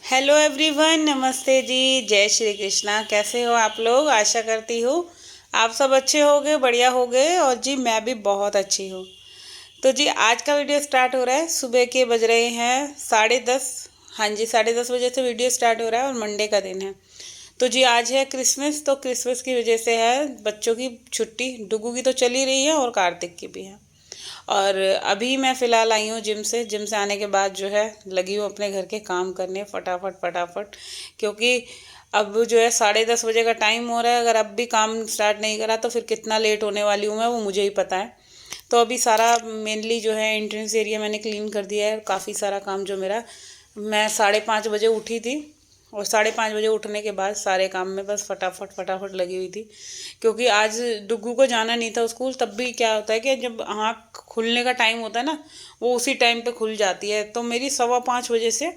Hello everyone, नमस्ते जी, जय श्री कृष्णा। कैसे हो आप लोग? आशा करती हूँ आप सब अच्छे होगे, बढ़िया होगे। और जी मैं भी बहुत अच्छी हूँ। तो जी आज का वीडियो स्टार्ट हो रहा है। सुबह के बज रहे हैं 10:30। हाँ जी, 10:30 बजे से वीडियो स्टार्ट हो रहा है और मंडे का दिन है। तो जी आज है क्रिसमस, तो क्रिसमस की वजह से है बच्चों की छुट्टी। डुगू की तो चली रही है और कार्तिक की भी है। और अभी मैं फ़िलहाल आई हूँ जिम से आने के बाद जो है लगी हूँ अपने घर के काम करने फटाफट फटाफट। क्योंकि अब जो है 10:30 बजे का टाइम हो रहा है। अगर अब भी काम स्टार्ट नहीं करा तो फिर कितना लेट होने वाली हूँ मैं, वो मुझे ही पता है। तो अभी सारा मेनली जो है एंट्रेंस एरिया मैंने क्लीन कर दिया है। काफ़ी सारा काम जो मेरा, मैं 5:30 बजे उठी थी और 5:30 बजे उठने के बाद सारे काम में बस फटाफट फटाफट लगी हुई थी। क्योंकि आज डुग्गू को जाना नहीं था स्कूल। तब भी क्या होता है कि जब आँख खुलने का टाइम होता है ना, वो उसी टाइम पे खुल जाती है। तो मेरी 5:15 बजे से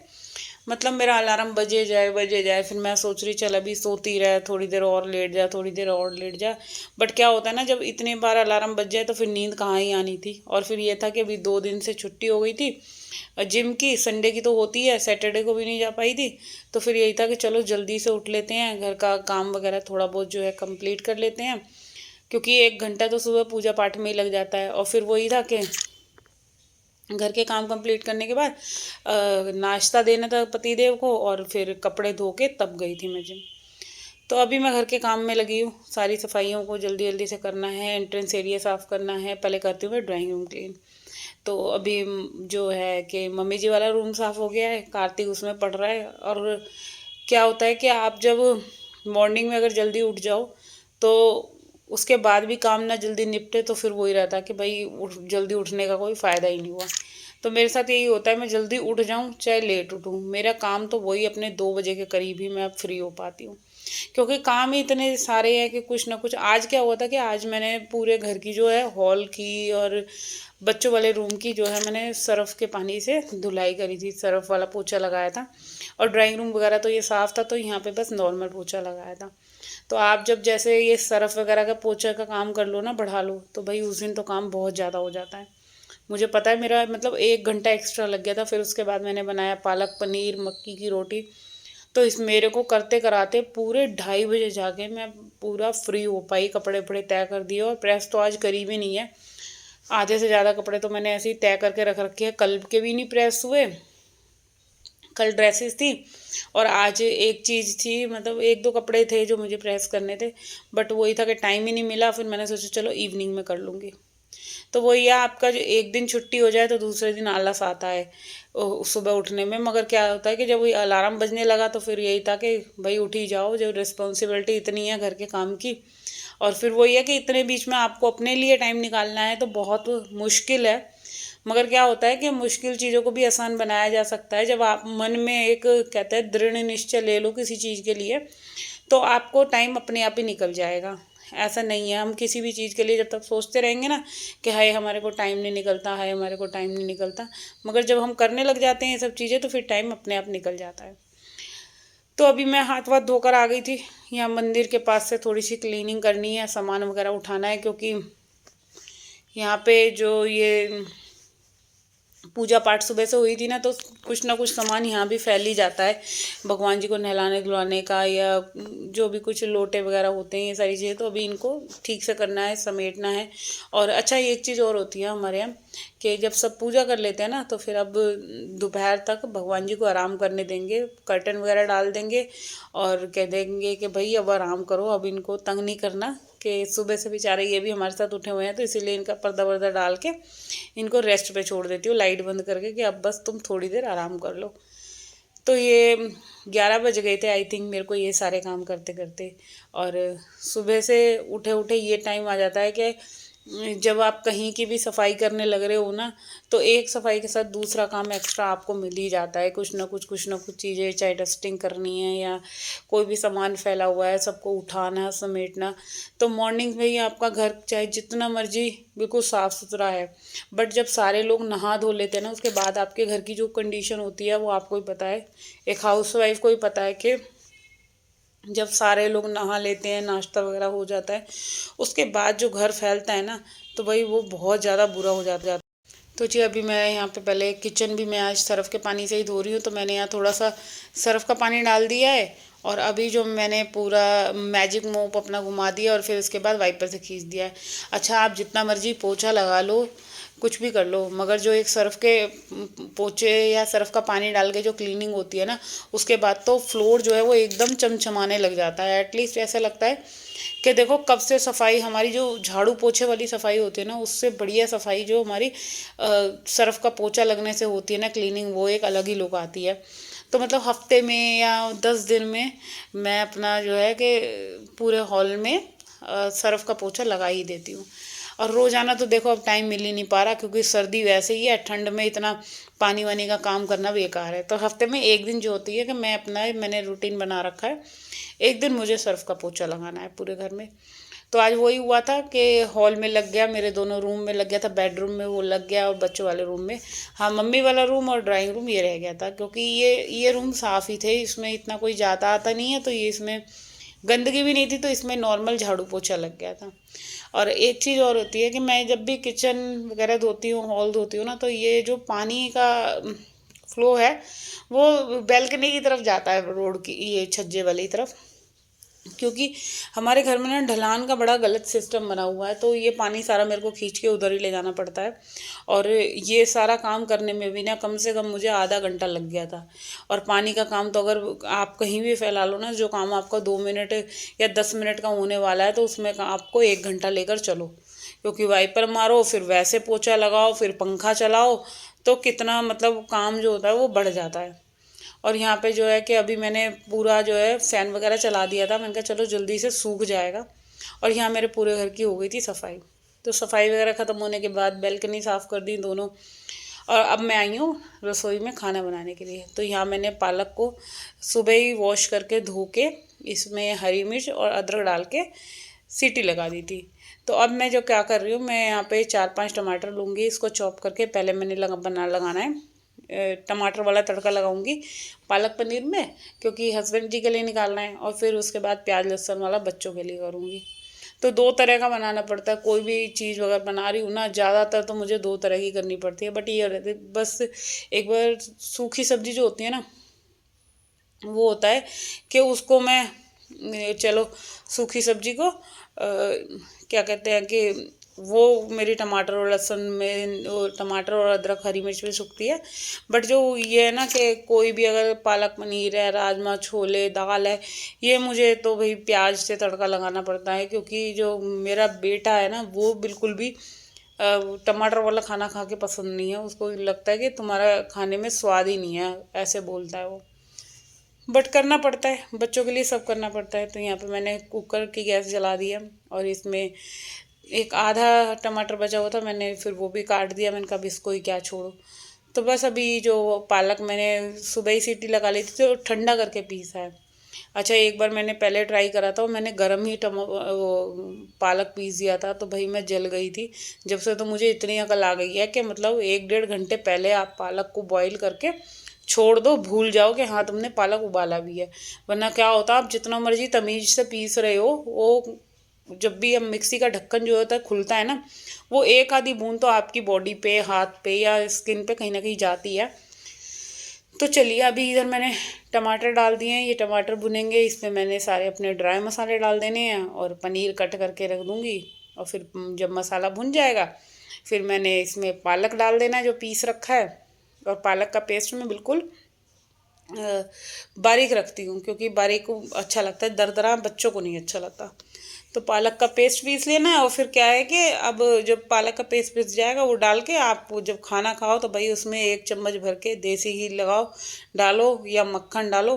मतलब मेरा अलार्म बजे जाए फिर मैं सोच रही चल अभी सोती रहे, थोड़ी देर और लेट जा, थोड़ी देर और लेट जा। बट क्या होता है ना, जब इतनी बार अलार्म बज जाए तो फिर नींद कहाँ ही आनी थी। और फिर ये था कि अभी 2 दिन से छुट्टी हो गई थी जिम की। संडे की तो होती है, सैटरडे को भी नहीं जा पाई थी। तो फिर यही था कि चलो जल्दी से उठ लेते हैं, घर का काम वगैरह थोड़ा बहुत जो है कंप्लीट कर लेते हैं। क्योंकि 1 घंटा तो सुबह पूजा पाठ में ही लग जाता है। और फिर वही था कि घर के काम कंप्लीट करने के बाद नाश्ता देना था पतिदेव को और फिर कपड़े धो के तब गई थी मैं जिम। तो अभी मैं घर के काम में लगी हूँ। सारी सफाइयों को जल्दी जल्दी से करना है, एंट्रेंस एरिया साफ़ करना है। पहले करती हूँ मैं ड्राइंग रूम क्लीन। तो अभी जो है कि मम्मी जी वाला रूम साफ़ हो गया है, कार्तिक उसमें पढ़ रहा है। और क्या होता है कि आप जब मॉर्निंग में अगर जल्दी उठ जाओ तो उसके बाद भी काम ना जल्दी निपटे तो फिर वही रहता है कि भाई जल्दी उठने का कोई फ़ायदा ही नहीं हुआ। तो मेरे साथ यही होता है, मैं जल्दी उठ जाऊँ चाहे लेट उठूँ, मेरा काम तो वही अपने 2 बजे के करीब ही मैं फ्री हो पाती हूँ। क्योंकि काम ही इतने सारे हैं कि कुछ ना कुछ। आज क्या हुआ था कि आज मैंने पूरे घर की जो है हॉल की और बच्चों वाले रूम की जो है मैंने सरफ़ के पानी से धुलाई करी थी, सरफ़ वाला पोछा लगाया था। और ड्राइंग रूम वगैरह तो ये साफ़ था, तो यहाँ पे बस नॉर्मल पोछा लगाया था। तो आप जब जैसे ये सरफ़ वगैरह का पोछा का काम कर लो ना, बढ़ा लो, तो भाई उस दिन तो काम बहुत ज़्यादा हो जाता है। मुझे पता है, मेरा मतलब 1 घंटा एक्स्ट्रा लग गया था। फिर उसके बाद मैंने बनाया पालक पनीर मक्की की रोटी। तो इस मेरे को करते कराते पूरे 2:30 बजे जाके मैं पूरा फ्री हो पाई। कपड़े वपड़े तय कर दिए और प्रेस तो आज करी भी नहीं है। आधे से ज़्यादा कपड़े तो मैंने ऐसे ही तय करके रख रखे हैं, कल के भी नहीं प्रेस हुए। कल ड्रेसेस थी और आज एक चीज़ थी, मतलब एक दो कपड़े थे जो मुझे प्रेस करने थे। बट वही था कि टाइम ही नहीं मिला। फिर मैंने सोचा चलो इवनिंग में कर लूँगी। तो वही है, आपका जो एक दिन छुट्टी हो जाए तो दूसरे दिन आलस आता है सुबह उठने में। मगर क्या होता है कि जब वही अलार्म बजने लगा तो फिर यही था कि भाई उठ ही जाओ, जो रिस्पॉन्सिबिलिटी इतनी है घर के काम की। और फिर वही है कि इतने बीच में आपको अपने लिए टाइम निकालना है तो बहुत मुश्किल है। मगर क्या होता है कि मुश्किल चीज़ों को भी आसान बनाया जा सकता है जब आप मन में एक कहते हैं दृढ़ निश्चय ले लो किसी चीज़ के लिए। तो आपको टाइम अपने आप ही निकल जाएगा। ऐसा नहीं है, हम किसी भी चीज़ के लिए जब तक सोचते रहेंगे ना कि हाय हमारे को टाइम नहीं निकलता, हाय हमारे को टाइम नहीं निकलता, मगर जब हम करने लग जाते हैं ये सब चीज़ें तो फिर टाइम अपने आप निकल जाता है। तो अभी मैं हाथ वाथ धोकर आ गई थी। यहाँ मंदिर के पास से थोड़ी सी क्लीनिंग करनी है, सामान वगैरह उठाना है। क्योंकि यहाँ पे जो ये पूजा पाठ सुबह से हुई थी ना, तो कुछ ना कुछ सामान यहाँ भी फैल ही जाता है भगवान जी को नहलाने धुलाने का, या जो भी कुछ लोटे वगैरह होते हैं ये सारी चीज़ें। तो अभी इनको ठीक से करना है, समेटना है। और अच्छा एक चीज़ और होती है हमारे यहाँ कि जब सब पूजा कर लेते हैं ना तो फिर अब दोपहर तक भगवान जी को आराम करने देंगे, कर्टन वगैरह डाल देंगे और कह देंगे कि भाई अब आराम करो, अब इनको तंग नहीं करना। कि सुबह से बेचारे ये भी हमारे साथ उठे हुए हैं, तो इसीलिए इनका पर्दा वर्दा डाल के इनको रेस्ट पे छोड़ देती हूँ, लाइट बंद करके कि अब बस तुम थोड़ी देर आराम कर लो। तो ये 11 बज गए थे आई थिंक मेरे को ये सारे काम करते करते। और सुबह से उठे उठे ये टाइम आ जाता है कि जब आप कहीं की भी सफाई करने लग रहे हो ना, तो एक सफाई के साथ दूसरा काम एक्स्ट्रा आपको मिल ही जाता है। कुछ ना कुछ चीज़ें, चाहे डस्टिंग करनी है या कोई भी सामान फैला हुआ है सबको उठाना समेटना। तो मॉर्निंग में ही आपका घर चाहे जितना मर्जी बिल्कुल साफ़ सुथरा है, बट जब सारे लोग नहा धो लेते हैं ना उसके बाद आपके घर की जो कंडीशन होती है वो आपको ही पता है, एक हाउसवाइफ को ही पता है कि जब सारे लोग नहा लेते हैं, नाश्ता वगैरह हो जाता है, उसके बाद जो घर फैलता है ना, तो भाई वो बहुत ज़्यादा बुरा हो जाता है। तो जी अभी मैं यहाँ पे पहले किचन भी मैं आज सर्फ़ के पानी से ही धो रही हूँ, तो मैंने यहाँ थोड़ा सा सर्फ़ का पानी डाल दिया है और अभी जो मैंने पूरा मैजिक मोप अपना घुमा दिया और फिर उसके बाद वाइपर से खींच दिया है। अच्छा, आप जितना मर्जी पोछा लगा लो, कुछ भी कर लो, मगर जो एक सर्फ़ के पोछे या सर्फ़ का पानी डाल के जो क्लीनिंग होती है ना, उसके बाद तो फ्लोर जो है वो एकदम चमचमाने लग जाता है। एटलीस्ट ऐसा लगता है कि देखो कब से सफाई, हमारी जो झाड़ू पोछे वाली सफाई होती है ना, उससे बढ़िया सफाई जो हमारी सर्फ़ का पोछा लगने से होती है ना क्लीनिंग, वो एक अलग ही लुक आती है। तो मतलब हफ्ते में या 10 दिन में मैं अपना जो है कि पूरे हॉल में सर्फ़ का पोछा लगा ही देती हूँ। और रोज़ाना तो देखो अब टाइम मिल ही नहीं पा रहा, क्योंकि सर्दी वैसे ही है, ठंड में इतना पानी वानी का काम करना बेकार है। तो हफ्ते में एक दिन जो होती है कि मैंने रूटीन बना रखा है, एक दिन मुझे सर्फ़ का पोछा लगाना है पूरे घर में। तो आज वही हुआ था कि हॉल में लग गया, मेरे दोनों रूम में लग गया था, बेडरूम में वो लग गया और बच्चों वाले रूम में, हाँ मम्मी वाला रूम और ड्राइंग रूम ये रह गया था, क्योंकि ये रूम साफ़ ही थे, इसमें इतना कोई जाता आता नहीं है, तो ये इसमें गंदगी भी नहीं थी, तो इसमें नॉर्मल झाड़ू पोछा लग गया था। और एक चीज़ और होती है कि मैं जब भी किचन वगैरह धोती हूँ, हॉल धोती हूँ ना, तो ये जो पानी का फ्लो है वो बैल्कनी की तरफ जाता है, रोड की ये छज्जे वाली तरफ, क्योंकि हमारे घर में ना ढलान का बड़ा गलत सिस्टम बना हुआ है, तो ये पानी सारा मेरे को खींच के उधर ही ले जाना पड़ता है। और ये सारा काम करने में भी ना कम से कम मुझे आधा घंटा लग गया था। और पानी का काम तो अगर आप कहीं भी फैला लो ना, जो काम आपका 2 मिनट या 10 मिनट का होने वाला है, तो उसमें आपको 1 घंटा लेकर चलो, क्योंकि वाइपर मारो, फिर वैसे पोछा लगाओ, फिर पंखा चलाओ, तो कितना मतलब काम जो होता है वो बढ़ जाता है। और यहाँ पे जो है कि अभी मैंने पूरा जो है फ़ैन वगैरह चला दिया था, मैंने कहा चलो जल्दी से सूख जाएगा। और यहाँ मेरे पूरे घर की हो गई थी सफाई। तो सफाई वगैरह ख़त्म होने के बाद बैल्कनी साफ़ कर दी दोनों, और अब मैं आई हूँ रसोई में खाना बनाने के लिए। तो यहाँ मैंने पालक को सुबह ही वॉश करके धो के इसमें हरी मिर्च और अदरक डाल के सीटी लगा दी थी। तो अब मैं जो क्या कर रही हूँ, मैं यहाँ पे 4-5 टमाटर लूँगी, इसको चॉप करके पहले मैंने लगाना है टमाटर वाला तड़का लगाऊंगी पालक पनीर में, क्योंकि हस्बैंड जी के लिए निकालना है, और फिर उसके बाद प्याज लहसुन वाला बच्चों के लिए करूँगी। तो 2 तरह का बनाना पड़ता है, कोई भी चीज़ अगर बना रही हूँ ना, ज़्यादातर तो मुझे 2 तरह की करनी पड़ती है। बट ये रहती बस एक बार सूखी सब्जी जो होती है ना, वो होता है कि उसको मैं चलो सूखी सब्जी को क्या कहते हैं कि वो मेरी टमाटर और लहसुन में, टमाटर और अदरक हरी मिर्च में सूखती है। बट जो ये है ना कि कोई भी अगर पालक पनीर है, राजमा छोले दाल है, ये मुझे तो भाई प्याज से तड़का लगाना पड़ता है, क्योंकि जो मेरा बेटा है ना, वो बिल्कुल भी टमाटर वाला खाना खा के पसंद नहीं है, उसको लगता है कि तुम्हारा खाने में स्वाद ही नहीं है, ऐसे बोलता है वो। बट करना पड़ता है, बच्चों के लिए सब करना पड़ता है। तो यहाँ पे मैंने कुकर की गैस जला दिया और इसमें एक आधा टमाटर बचा हुआ था, मैंने फिर वो भी काट दिया। मैंने कहा अब इसको ही क्या छोड़ो। तो बस अभी जो पालक मैंने सुबह ही सीटी लगा ली थी, तो ठंडा करके पीसा है। अच्छा, एक बार मैंने पहले ट्राई करा था, मैंने गर्म ही वो पालक पीस दिया था, तो भाई मैं जल गई थी। जब से तो मुझे इतनी अकल आ गई है कि मतलब 1-1.5 घंटे पहले आप पालक को बॉईल करके छोड़ दो, भूल जाओ कि हाँ तुमने पालक उबाला भी है। वरना क्या होता, आप जितना मर्जी तमीज से पीस रहे हो, वो जब भी हम मिक्सी का ढक्कन जो होता है खुलता है ना, वो एक आधी बूंद तो आपकी बॉडी पे, हाथ पे या स्किन पे कहीं ना कहीं जाती है। तो चलिए अभी इधर मैंने टमाटर डाल दिए हैं, ये टमाटर भुनेंगे, इसमें मैंने सारे अपने ड्राई मसाले डाल देने हैं और पनीर कट करके रख दूँगी। और फिर जब मसाला भुन जाएगा, फिर मैंने इसमें पालक डाल देना है जो पीस रखा है। और पालक का पेस्ट मैं बिल्कुल बारीक रखती हूँ, क्योंकि बारीक को अच्छा लगता है, दरदरा बच्चों को नहीं अच्छा लगता। तो पालक का पेस्ट पीस लेना है, और फिर क्या है कि अब जब पालक का पेस्ट पीस जाएगा, वो डाल के आप जब खाना खाओ तो भाई उसमें 1 चम्मच भर के देसी घी लगाओ, डालो या मक्खन डालो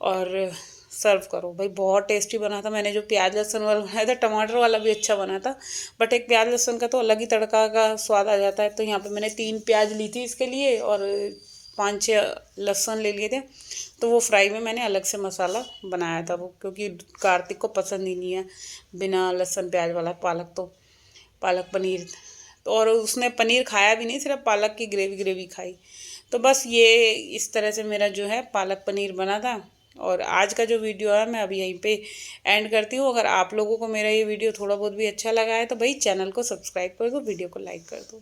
और सर्व करो। भाई बहुत टेस्टी बना था। मैंने जो प्याज लहसुन वाला बनाया था, टमाटर वाला भी अच्छा बना था, बट एक प्याज लहसुन का तो अलग ही तड़का का स्वाद आ जाता है। तो यहाँ पे मैंने 3 प्याज ली थी इसके लिए, और 5-6 लहसुन ले लिए थे। तो वो फ्राई में मैंने अलग से मसाला बनाया था, वो क्योंकि कार्तिक को पसंद ही नहीं है बिना लहसुन प्याज वाला पालक, तो पालक पनीर। तो और उसने पनीर खाया भी नहीं, सिर्फ पालक की ग्रेवी खाई। तो बस ये इस तरह से मेरा जो है पालक पनीर बना था। और आज का जो वीडियो है मैं अभी यहीं पे एंड करती हूँ। अगर आप लोगों को मेरा ये वीडियो थोड़ा बहुत भी अच्छा लगा है तो भाई चैनल को सब्सक्राइब कर दो, वीडियो को लाइक कर दो।